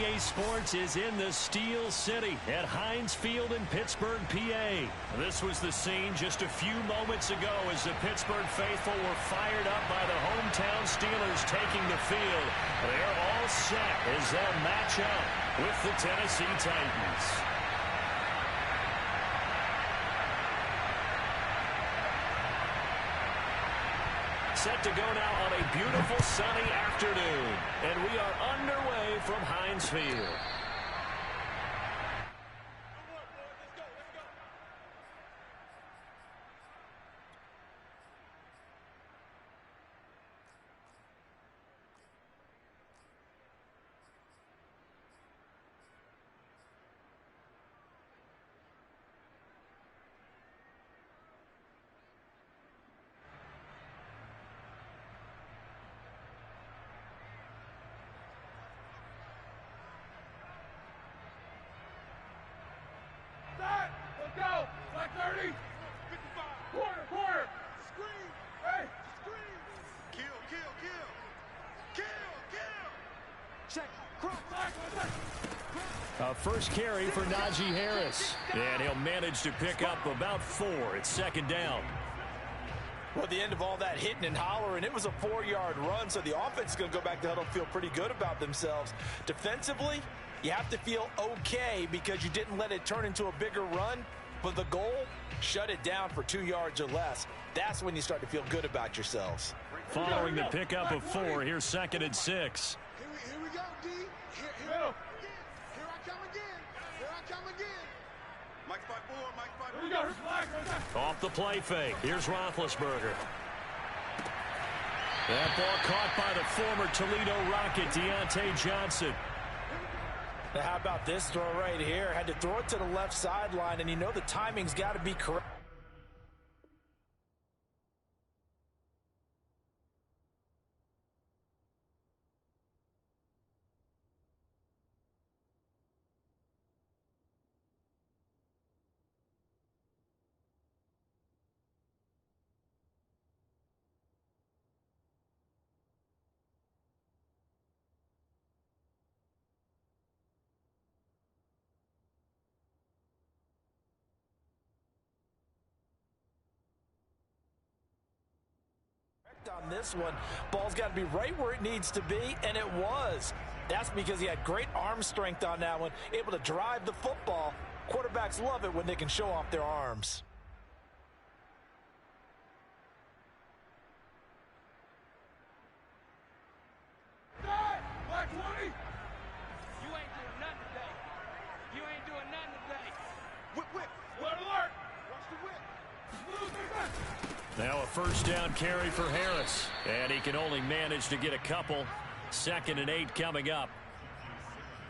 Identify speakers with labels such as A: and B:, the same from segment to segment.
A: EA Sports is in the Steel City at Heinz Field in Pittsburgh, PA. This was the scene just a few moments ago as the Pittsburgh faithful were fired up by the hometown Steelers taking the field. They're all set as they'll match up with the Tennessee Titans. Set to go now on a beautiful sunny afternoon. And we are underway from Heinz Field.
B: Go! Black 30! 55! Quarter! Screen! Hey! Screen! Kill! Check!
A: A first carry for Najee Harris. And he'll manage to pick up about 4. It's second down.
C: Well, at the end of all that hitting and hollering, it was a 4-yard run, so the offense is going to go back to huddle and feel pretty good about themselves. Defensively, you have to feel okay because you didn't let it turn into a bigger run. But the goal, shut it down for 2 yards or less. That's when you start to feel good about yourselves.
A: Following the pickup of 4, here's 2nd and 6.
B: Here we go, D. Here I come again. Mike 5-4. Here we go.
A: Off the play fake. Here's Roethlisberger. That ball caught by the former Toledo Rocket, Deontay Johnson.
C: Now, how about this throw right here? Had to throw it to the left sideline, and you know the timing's got to be correct. On this one, ball's got to be right where it needs to be, and it was. That's because he had great arm strength on that one, able to drive the football. Quarterbacks love it when they can show off their arms.
B: Black 20!
D: You ain't doing nothing today. You ain't doing nothing today.
B: Whip! Alert! Watch the whip!
A: Now a first down carry for Harris. And he can only manage to get a couple. 2nd and 8 coming up.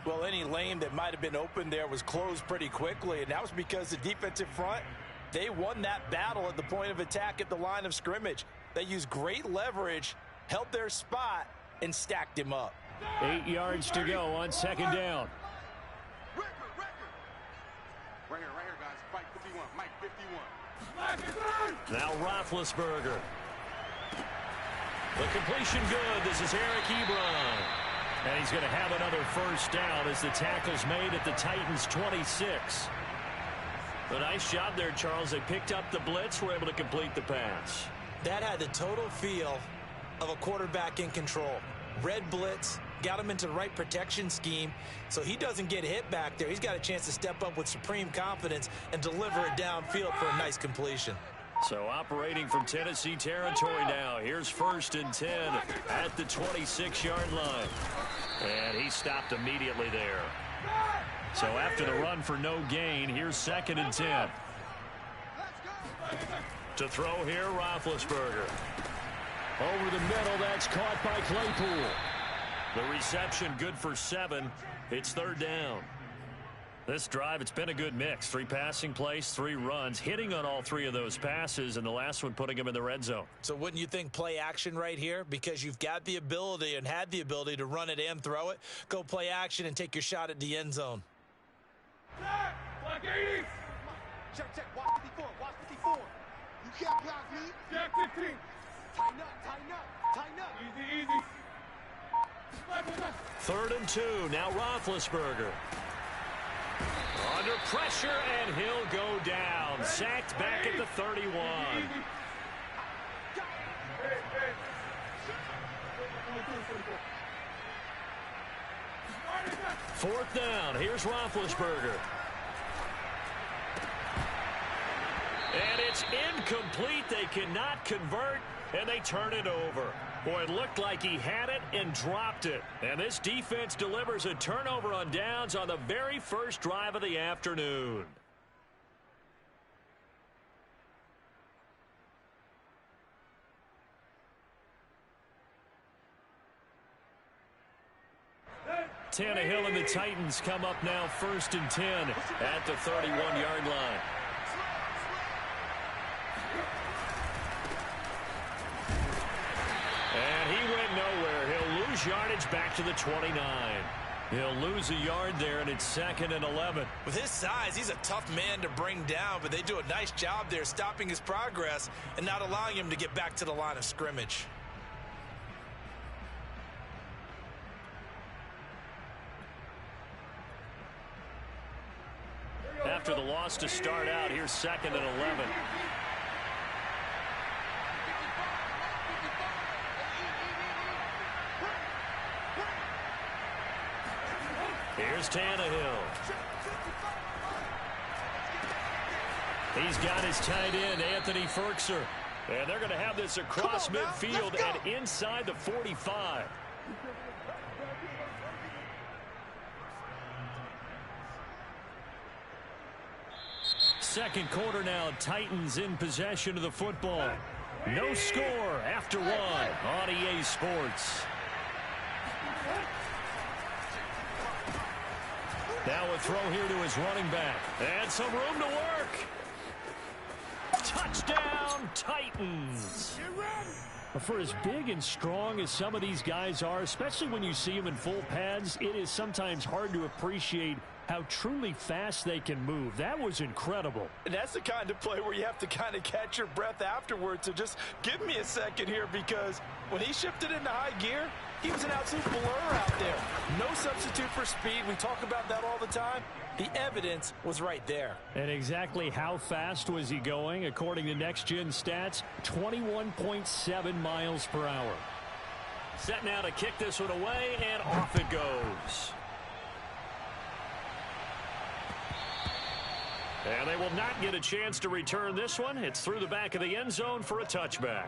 C: Well, any lane that might have been open there was closed pretty quickly, and that was because the defensive front, they won that battle at the point of attack at the line of scrimmage. They used great leverage, held their spot, and stacked him up.
A: 8 yards to go on 2nd down.
B: Record! Right here, guys. Mike 51. Mike 51.
A: Now Roethlisberger. The completion good. This is Eric Ebron. And he's going to have another first down as the tackle's made at the Titans' 26. A nice job there, Charles. They picked up the blitz, were able to complete the pass.
C: That had the total feel of a quarterback in control. Red blitz, got him into the right protection scheme, so he doesn't get hit back there. He's got a chance to step up with supreme confidence and deliver it downfield for a nice completion.
A: So operating from Tennessee territory now. Here's 1st and 10 at the 26-yard line. And he stopped immediately there. So after the run for no gain, here's 2nd and 10. To throw here, Roethlisberger. Over the middle, that's caught by Claypool. The reception good for 7. It's 3rd down. This drive, it's been a good mix. 3 passing plays, 3 runs, hitting on all 3 of those passes, and the last one putting him in the red zone.
C: So wouldn't you think play action right here? Because you've got the ability and had the ability to run it and throw it. Go play action and take your shot at the end zone.
B: Black 80!
E: Check. Watch 54. You can't block me.
B: Jack 15!
E: Tighten up.
B: Easy. Black 1.
A: 3rd and 2. Now Roethlisberger. Under pressure, and he'll go down. Sacked back at the 31. 4th down. Here's Roethlisberger. And it's incomplete. They cannot convert, and they turn it over. Boy, it looked like he had it and dropped it. And this defense delivers a turnover on downs on the very first drive of the afternoon. Tannehill and the Titans come up now 1st and 10 at the 31-yard line. And he went nowhere. He'll lose yardage back to the 29. He'll lose a yard there, and it's 2nd and 11.
C: With his size, he's a tough man to bring down, but they do a nice job there stopping his progress and not allowing him to get back to the line of scrimmage.
A: After the loss to start out, here's 2nd and 11. Here's Tannehill. He's got his tight end, Anthony Firkser. And they're going to have this across midfield and inside the 45. Second quarter now, Titans in possession of the football. No score after 1 on EA Sports. Now a throw here to his running back. And some room to work. Touchdown, Titans. For as big and strong as some of these guys are, especially when you see them in full pads, it is sometimes hard to appreciate how truly fast they can move. That was incredible.
C: And that's the kind of play where you have to kind of catch your breath afterwards. So just give me a second here, because when he shifted into high gear, he was an absolute blur out there. No substitute for speed. We talk about that all the time. The evidence was right there.
A: And exactly how fast was he going? According to Next Gen Stats, 21.7 miles per hour. Set now to kick this one away, and off it goes. And they will not get a chance to return this one. It's through the back of the end zone for a touchback.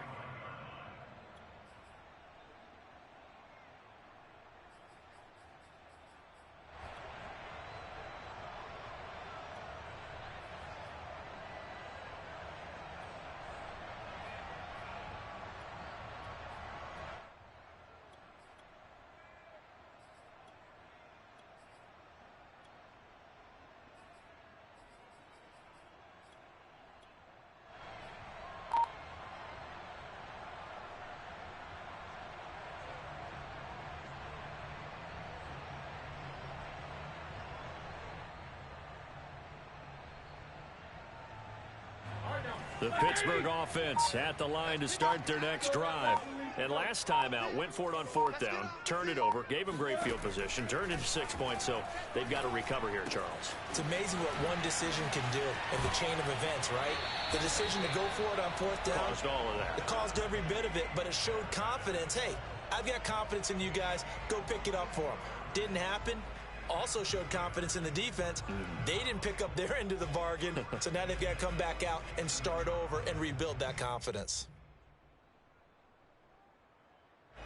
A: The Pittsburgh offense at the line to start their next drive. And last time out, went for it on 4th down, turned it over, gave them great field position, turned into 6 points, so they've got to recover here, Charles.
C: It's amazing what one decision can do in the chain of events, right? The decision to go for it on 4th down.
A: Caused all of that.
C: It caused every bit of it, but it showed confidence. Hey, I've got confidence in you guys. Go pick it up for them. Didn't happen. Also showed confidence in the defense. They didn't pick up their end of the bargain, so now they've got to come back out and start over and rebuild that confidence.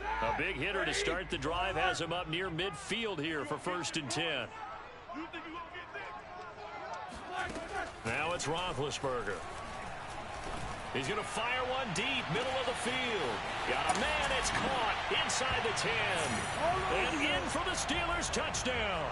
A: A big hitter to start the drive has him up near midfield here for 1st and 10. Now it's Roethlisberger. He's going to fire one deep, middle of the field. Got a man, it's caught inside the 10. And in for the Steelers touchdown.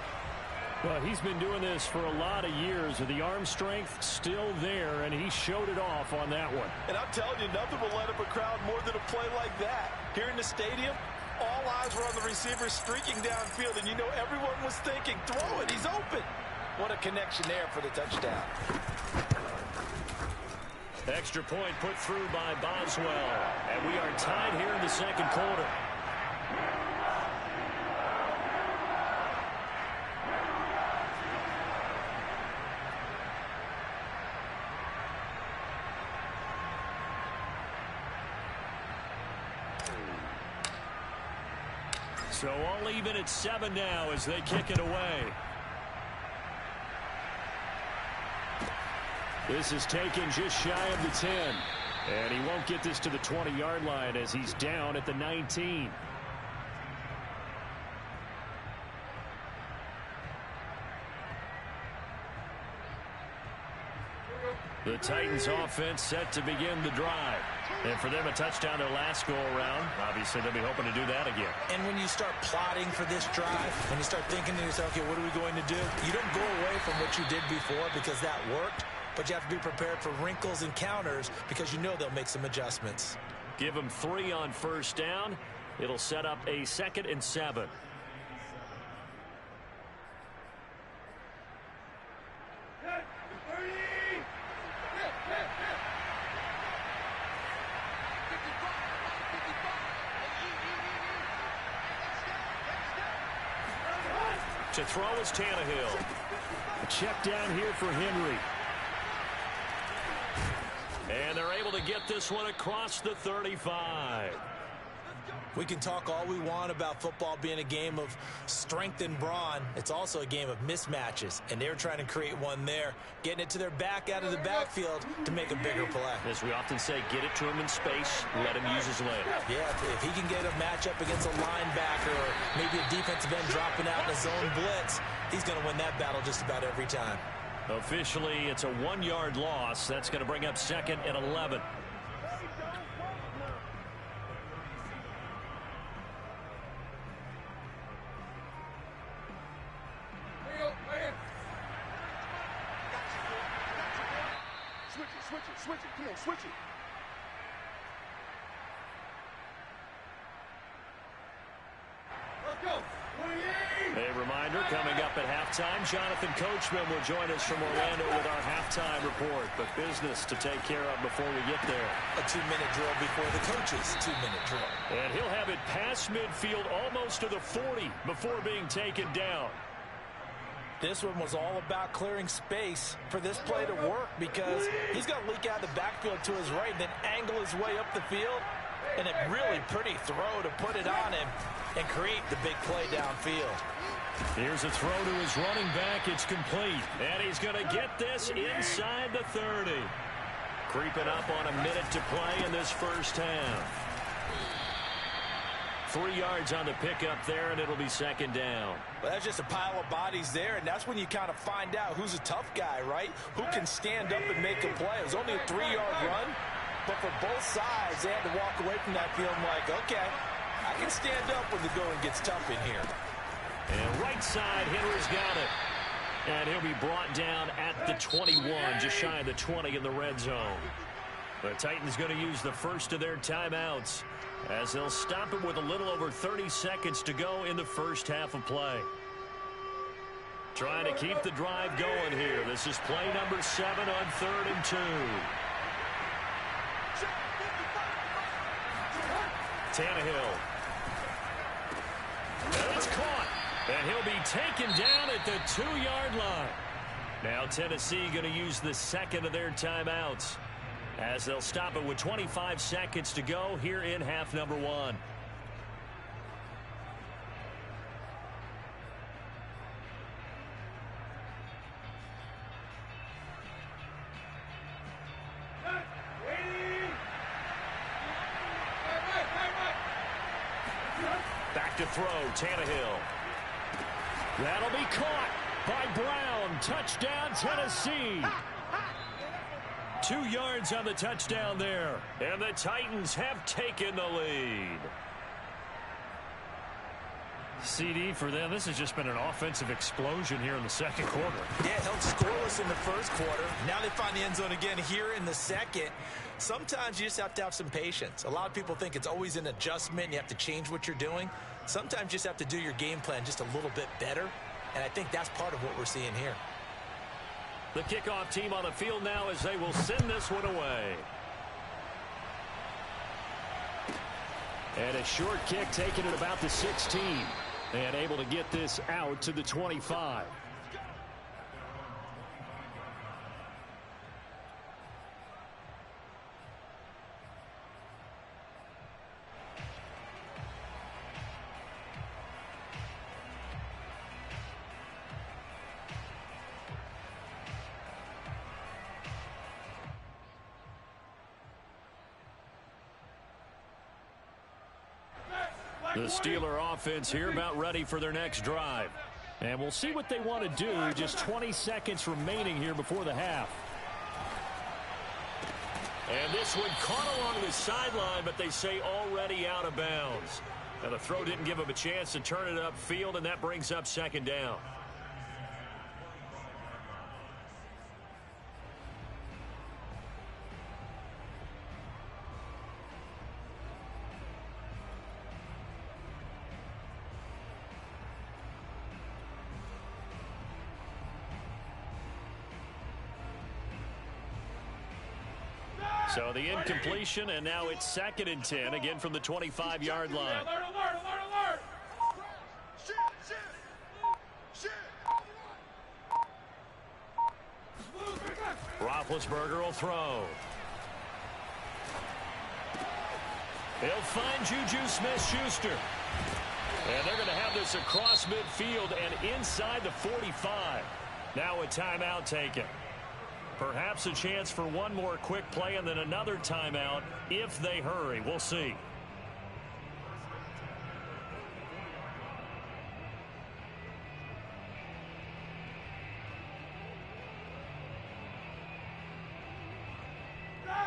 A: Well, he's been doing this for a lot of years with the arm strength still there, and he showed it off on that one.
C: And I'm telling you, nothing will light up a crowd more than a play like that. Here in the stadium, all eyes were on the receiver streaking downfield, and you know everyone was thinking, throw it, he's open. What a connection there for the touchdown.
A: Extra point put through by Boswell. And we are tied here in the second quarter. So all even at 7 now as they kick it away. This is taken just shy of the 10. And he won't get this to the 20-yard line as he's down at the 19. The Titans offense set to begin the drive. And for them, a touchdown their last go-around. Obviously, they'll be hoping to do that again.
C: And when you start plotting for this drive, when you start thinking to yourself, okay, what are we going to do? You don't go away from what you did before because that worked, but you have to be prepared for wrinkles and counters because you know they'll make some adjustments.
A: Give them 3 on first down. It'll set up a 2nd and 7. To throw is Tannehill. A check down here for Henry. And they're able to get this one across the 35.
C: We can talk all we want about football being a game of strength and brawn. It's also a game of mismatches, and they're trying to create one there, getting it to their back out of the backfield to make a bigger play.
A: As we often say, get it to him in space, let him use his leg.
C: Yeah, if he can get a matchup against a linebacker or maybe a defensive end dropping out in a zone blitz, he's going to win that battle just about every time.
A: Officially, it's a 1-yard loss. That's going to bring up 2nd and 11.
B: Switch it. Come on, switch it. Let's go.
A: A reminder, coming up at halftime, Jonathan Coachman will join us from Orlando with our halftime report. But business to take care of before we get there.
C: A 2-minute drill before the coaches' 2-minute drill.
A: And he'll have it past midfield almost to the 40 before being taken down.
C: This one was all about clearing space for this play to work because he's going to leak out of the backfield to his right and then angle his way up the field. And a really pretty throw to put it on him and create the big play downfield.
A: Here's a throw to his running back. It's complete. And he's going to get this inside the 30. Creeping up on a minute to play in this first half. 3 yards on the pickup there, and it'll be 2nd down.
C: Well, that's just a pile of bodies there, and that's when you kind of find out who's a tough guy, right? Who can stand up and make a play. It was only a 3-yard run, but for both sides, they had to walk away from that feeling like, okay, I can stand up when the going gets tough in here.
A: And right side, Henry's got it. And he'll be brought down at the 21, just shy of the 20 in the red zone. The Titans going to use the first of their timeouts, as they'll stop it with a little over 30 seconds to go in the first half of play. Trying to keep the drive going here. This is play number 7 on 3rd and 2. Tannehill. And it's caught. And he'll be taken down at the 2-yard line. Now Tennessee going to use the second of their timeouts, as they'll stop it with 25 seconds to go here in half number 1. Back to throw, Tannehill. That'll be caught by Brown. Touchdown, Tennessee. 2 yards on the touchdown there. And the Titans have taken the lead. CD for them, this has just been an offensive explosion here in the second quarter.
C: Yeah, held scoreless in the first quarter. Now they find the end zone again here in the second. Sometimes you just have to have some patience. A lot of people think it's always an adjustment and you have to change what you're doing. Sometimes you just have to do your game plan just a little bit better. And I think that's part of what we're seeing here.
A: The kickoff team on the field now as they will send this one away. And a short kick taken at about the 16. And able to get this out to the 25. The Steeler offense here about ready for their next drive. And we'll see what they want to do. Just 20 seconds remaining here before the half. And this one caught along the sideline, but they say already out of bounds. Now the throw didn't give him a chance to turn it upfield, and that brings up second down. So the incompletion, and now it's 2nd and 10, again from the 25-yard line.
B: Alert! Shit!
A: Roethlisberger will throw. He'll find Juju Smith-Schuster. And they're going to have this across midfield and inside the 45. Now a timeout taken. Perhaps a chance for one more quick play and then another timeout if they hurry. We'll see.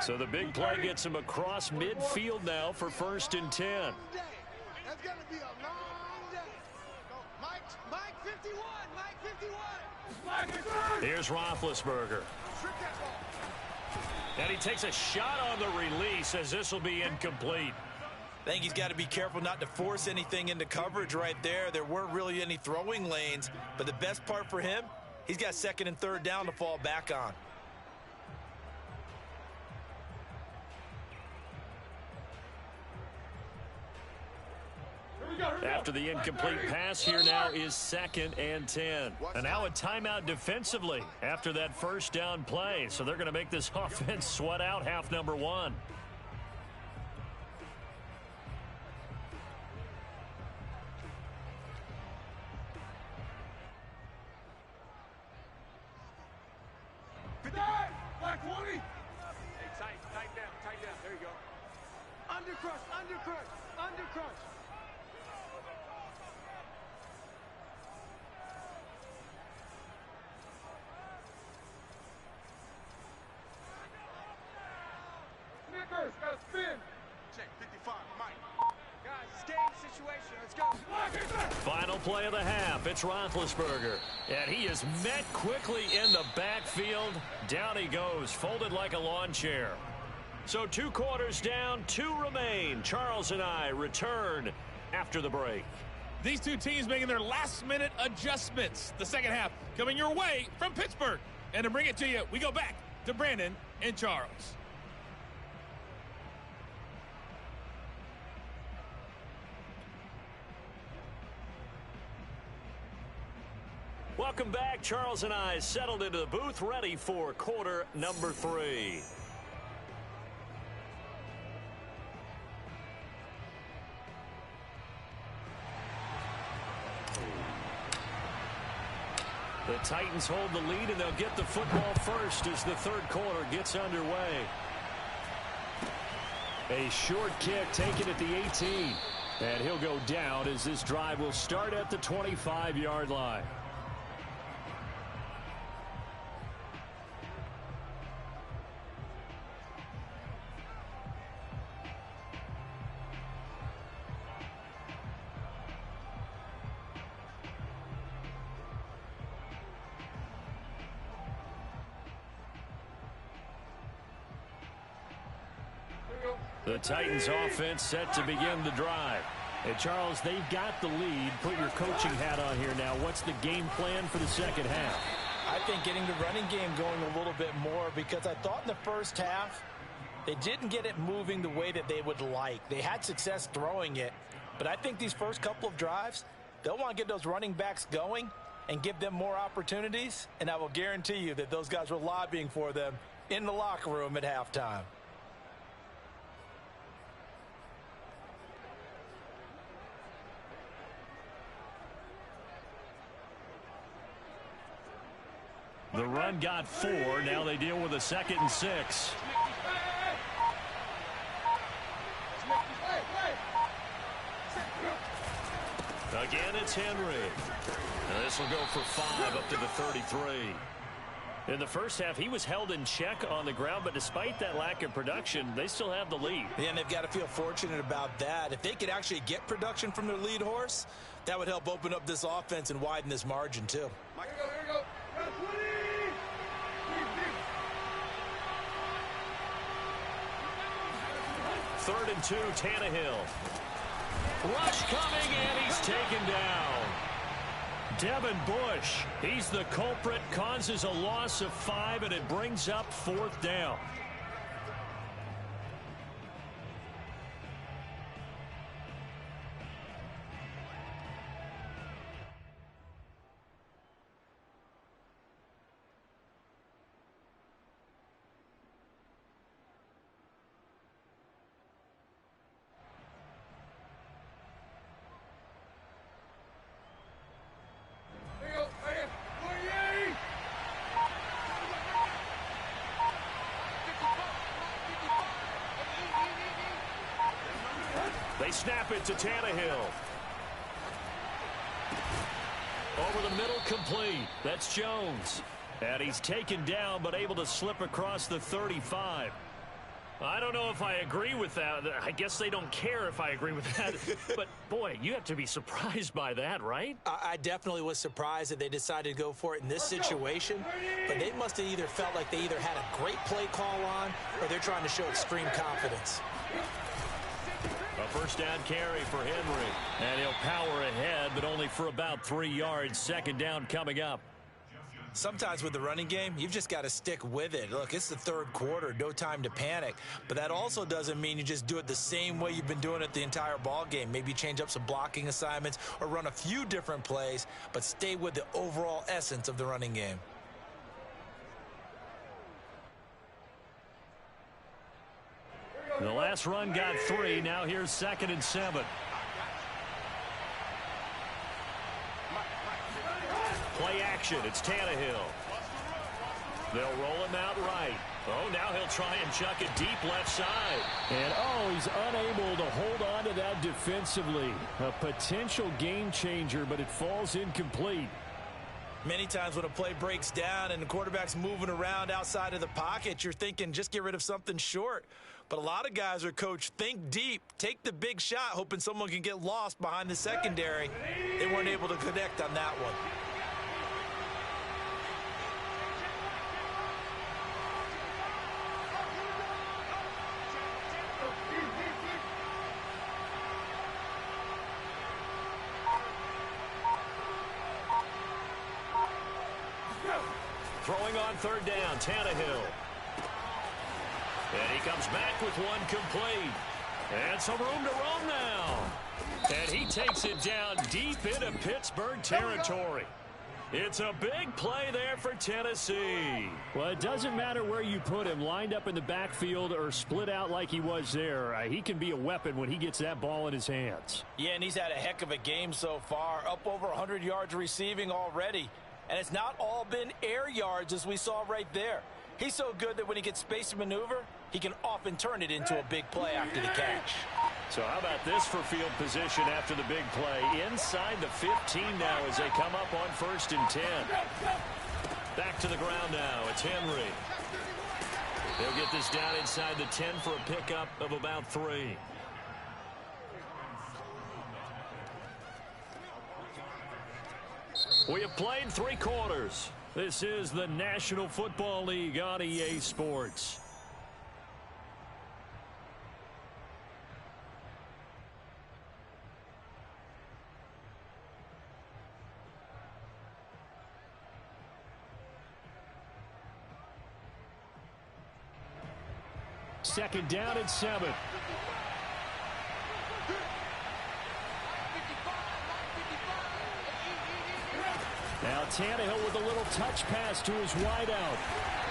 A: So the big play gets him across midfield now for 1st and 10.
B: That's going to be a long day. Mike 51, Mike 51.
A: Here's Roethlisberger. And he takes a shot on the release as this will be incomplete.
C: I think he's got to be careful not to force anything into coverage right there. There weren't really any throwing lanes, but the best part for him, he's got 2nd and 3rd down to fall back on.
A: After the incomplete pass, here now is 2nd and 10. And now a timeout defensively after that first down play. So they're going to make this offense sweat out half number 1.
B: Black 20. Hey, tight down. There you go. Undercrush. Got a spin. Check 55, Mike.
D: Guys, it's game situation. Let's go.
A: Final play of the half. It's Roethlisberger. And he is met quickly in the backfield. Down he goes, folded like a lawn chair. So 2 quarters down, 2 remain. Charles and I return after the break.
F: These two teams making their last-minute adjustments. The second half coming your way from Pittsburgh. And to bring it to you, we go back to Brandon and Charles.
A: Welcome back. Charles and I settled into the booth, ready for quarter number 3. The Titans hold the lead, and they'll get the football first as the 3rd quarter gets underway. A short kick taken at the 18. And he'll go down as this drive will start at the 25-yard line. The Titans offense set to begin the drive. And Charles, they've got the lead. Put your coaching hat on here now. What's the game plan for the second half?
C: I think getting the running game going a little bit more, because I thought in the first half they didn't get it moving the way that they would like. They had success throwing it, but I think these first couple of drives, they'll want to get those running backs going and give them more opportunities, and I will guarantee you that those guys were lobbying for them in the locker room at halftime.
A: The run got 4. Now they deal with a 2nd and 6. Again, it's Henry. And this will go for 5 up to the 33. In the first half, he was held in check on the ground, but despite that lack of production, they still have the lead.
C: Yeah, and they've got to feel fortunate about that. If they could actually get production from their lead horse, that would help open up this offense and widen this margin, too.
B: Here we go.
A: Third and 2, Tannehill. Rush coming, and he's taken down. Devin Bush, he's the culprit, causes a loss of 5, and it brings up 4th down. They snap it to Tannehill. Over the middle, complete. That's Jones. And he's taken down, but able to slip across the 35. I don't know if I agree with that. I guess they don't care if I agree with that. But, boy, you have to be surprised by that, right?
C: I definitely was surprised that they decided to go for it in this situation. But they must have either felt like they either had a great play call on or they're trying to show extreme confidence.
A: A first down carry for Henry. And he'll power ahead, but only for about 3 yards. Second down coming up.
C: Sometimes with the running game, you've just got to stick with it. Look, it's the third quarter, no time to panic. But that also doesn't mean you just do it the same way you've been doing it the entire ball game. Maybe change up some blocking assignments or run a few different plays, but stay with the overall essence of the running game.
A: The last run got 3. Now here's 2nd and 7. Play action. It's Tannehill. They'll roll him out right. Oh, now he'll try and chuck it deep left side. And, oh, he's unable to hold on to that defensively. A potential game changer, but it falls incomplete.
C: Many times when a play breaks down and the quarterback's moving around outside of the pocket, you're thinking just get rid of something short. But a lot of guys are coached, think deep, take the big shot, hoping someone can get lost behind the secondary. They weren't able to connect on that one.
A: Throwing on third down, Tannehill. And he comes back with one complete. And some room to roam now. And he takes it down deep into Pittsburgh territory. It's a big play there for Tennessee. Well, it doesn't matter where you put him, lined up in the backfield or split out like he was there. He can be a weapon when he gets that ball in his hands.
C: Yeah, and he's had a heck of a game so far, up over 100 yards receiving already. And it's not all been air yards as we saw right there. He's so good that when he gets space to maneuver, he can often turn it into a big play after the catch.
A: So how about this for field position after the big play? Inside the 15 now as they come up on 1st and 10. Back to the ground now. It's Henry. They'll get this down inside the 10 for a pickup of about 3. We have played 3 quarters. This is the National Football League on EA Sports. Second down and 7. Now Tannehill with a little touch pass to his wideout.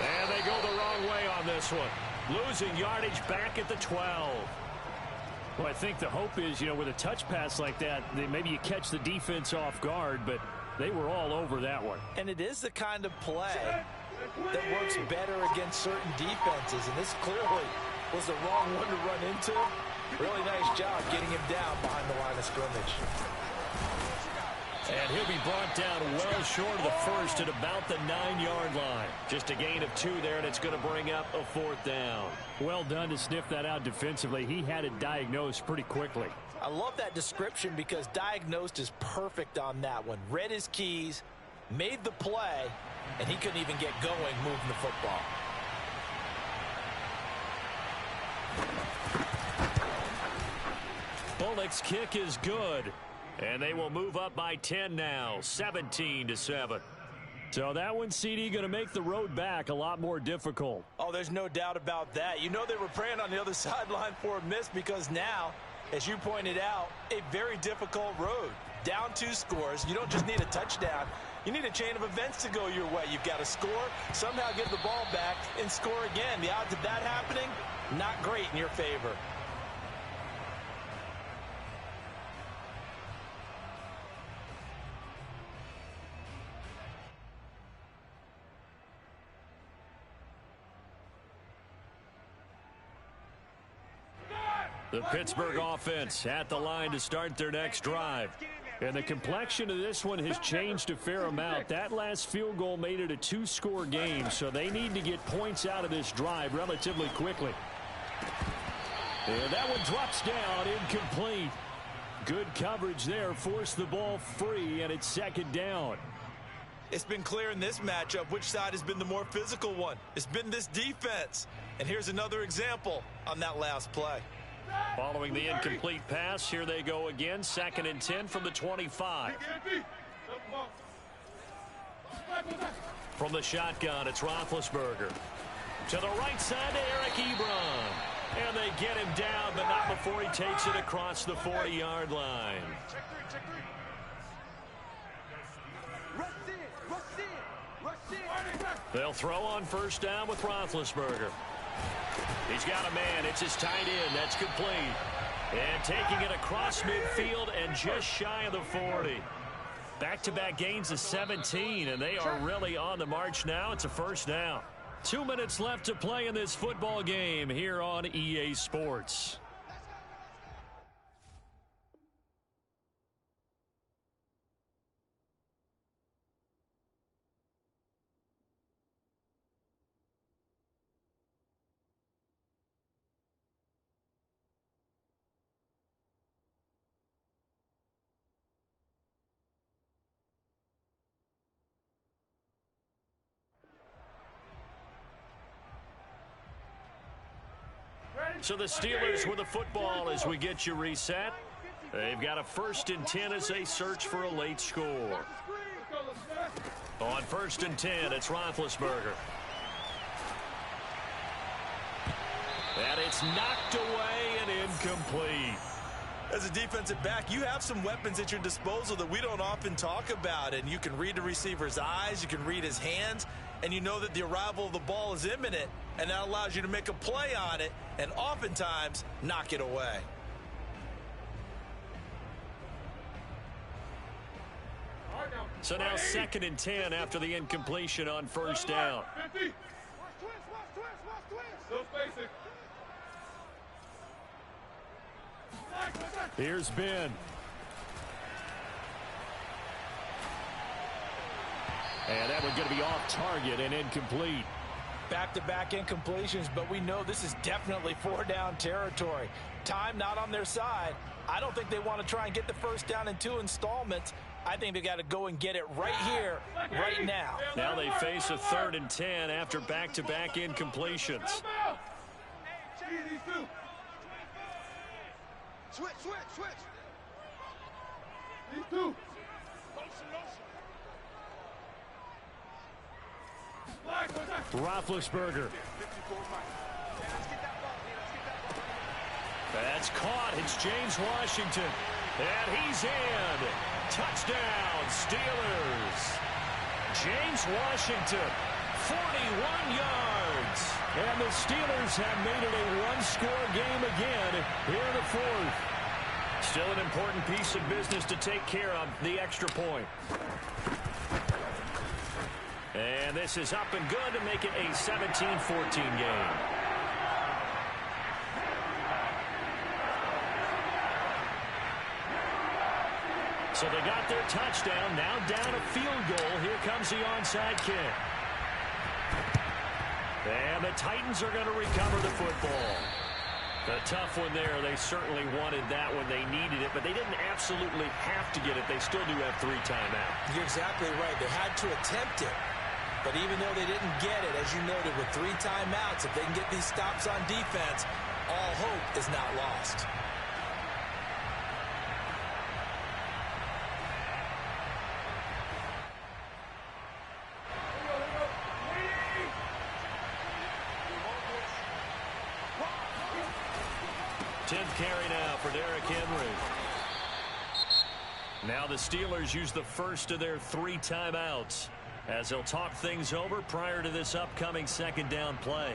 A: And they go the wrong way on this one. Losing yardage back at the 12. Well, I think the hope is, with a touch pass like that, maybe you catch the defense off guard, but they were all over that one.
C: And it is the kind of play that works better against certain defenses, and this clearly was the wrong one to run into. Really nice job getting him down behind the line of scrimmage.
A: And he'll be brought down well short of the first at about the 9-yard line. Just a gain of 2 there, and it's going to bring up a 4th down.
G: Well done to sniff that out defensively. He had it diagnosed pretty quickly.
C: I love that description because diagnosed is perfect on that one. Read his keys, made the play, and he couldn't even get going moving the football.
A: Bullock's kick is good. And they will move up by 10 now, 17-7. So that one, CD, going to make the road back a lot more difficult.
C: Oh, there's no doubt about that. You know they were praying on the other sideline for a miss because now, as you pointed out, a very difficult road. Down 2 scores. You don't just need a touchdown. You need a chain of events to go your way. You've got to score, somehow get the ball back, and score again. The odds of that happening, not great in your favor.
A: The Pittsburgh offense at the line to start their next drive. And the complexion of this one has changed a fair amount. That last field goal made it a 2-score game, so they need to get points out of this drive relatively quickly. And that one drops down, incomplete. Good coverage there, forced the ball free, and it's 2nd down.
C: It's been clear in this matchup which side has been the more physical one. It's been this defense. And here's another example on that last play.
A: Following the incomplete pass, here they go again. 2nd and 10 from the 25. From the shotgun, it's Roethlisberger. To the right side to Eric Ebron. And they get him down, but not before he takes it across the 40-yard line. They'll throw on 1st down with Roethlisberger. He's got a man. It's his tight end. That's complete. And taking it across midfield and just shy of the 40. Back-to-back gains of 17, and they are really on the march now. It's a 1st down. 2 minutes left to play in this football game here on EA Sports. So the Steelers with the football as we get you reset. They've got a 1st and 10 as they search for a late score. On 1st and 10, it's Roethlisberger. And it's knocked away and incomplete.
C: As a defensive back, you have some weapons at your disposal that we don't often talk about. And you can read the receiver's eyes, you can read his hands, and you know that the arrival of the ball is imminent. And that allows you to make a play on it and oftentimes knock it away.
A: So now 2nd and 10 after the incompletion on 1st down. Here's Ben. And that one's going to be off target and incomplete.
C: Back-to-back incompletions, but we know this is definitely 4-down territory. Time not on their side. I don't think they want to try and get the 1st down in 2 installments. I think they got to go and get it right here, right now.
A: Now they face a 3rd and 10 after back-to-back incompletions.
B: Switch.
E: These 2.
A: Roethlisberger. That's caught. It's James Washington. And he's in. Touchdown, Steelers. James Washington, 41 yards. And the Steelers have made it a 1-score game again here in the 4th. Still an important piece of business to take care of, the extra point. And this is up and good to make it a 17-14 game. So they got their touchdown. Now down a field goal. Here comes the onside kick. And the Titans are going to recover the football. A tough one there. They certainly wanted that when they needed it, but they didn't absolutely have to get it. They still do have 3 timeouts.
C: You're exactly right. They had to attempt it. But even though they didn't get it, as you noted, with 3 timeouts, if they can get these stops on defense, all hope is not lost.
A: Carry now for Derrick Henry. Now the Steelers use the first of their 3 timeouts as they'll talk things over prior to this upcoming second down play.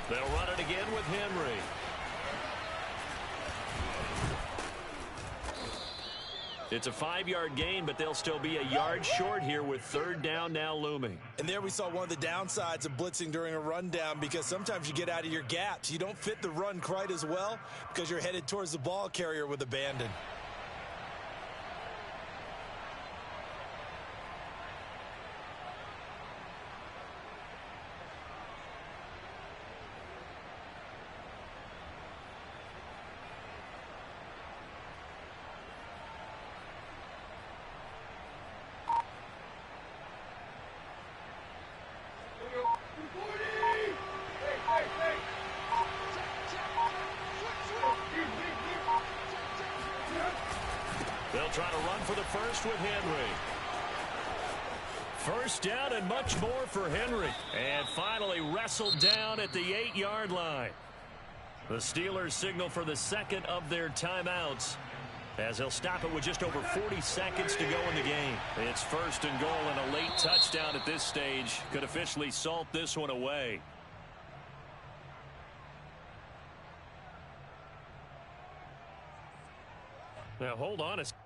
A: They'll run it again with Henry. It's a 5-yard gain, but they'll still be a yard short here with 3rd down now looming.
C: And there we saw one of the downsides of blitzing during a rundown, because sometimes you get out of your gaps. You don't fit the run quite as well because you're headed towards the ball carrier with abandon.
A: They'll try to run for the first with Henry. First down and much more for Henry. And finally wrestled down at the 8-yard line. The Steelers signal for the second of their timeouts as they'll stop it with just over 40 seconds to go in the game. It's 1st and goal, and a late touchdown at this stage could officially salt this one away. Now hold on a second.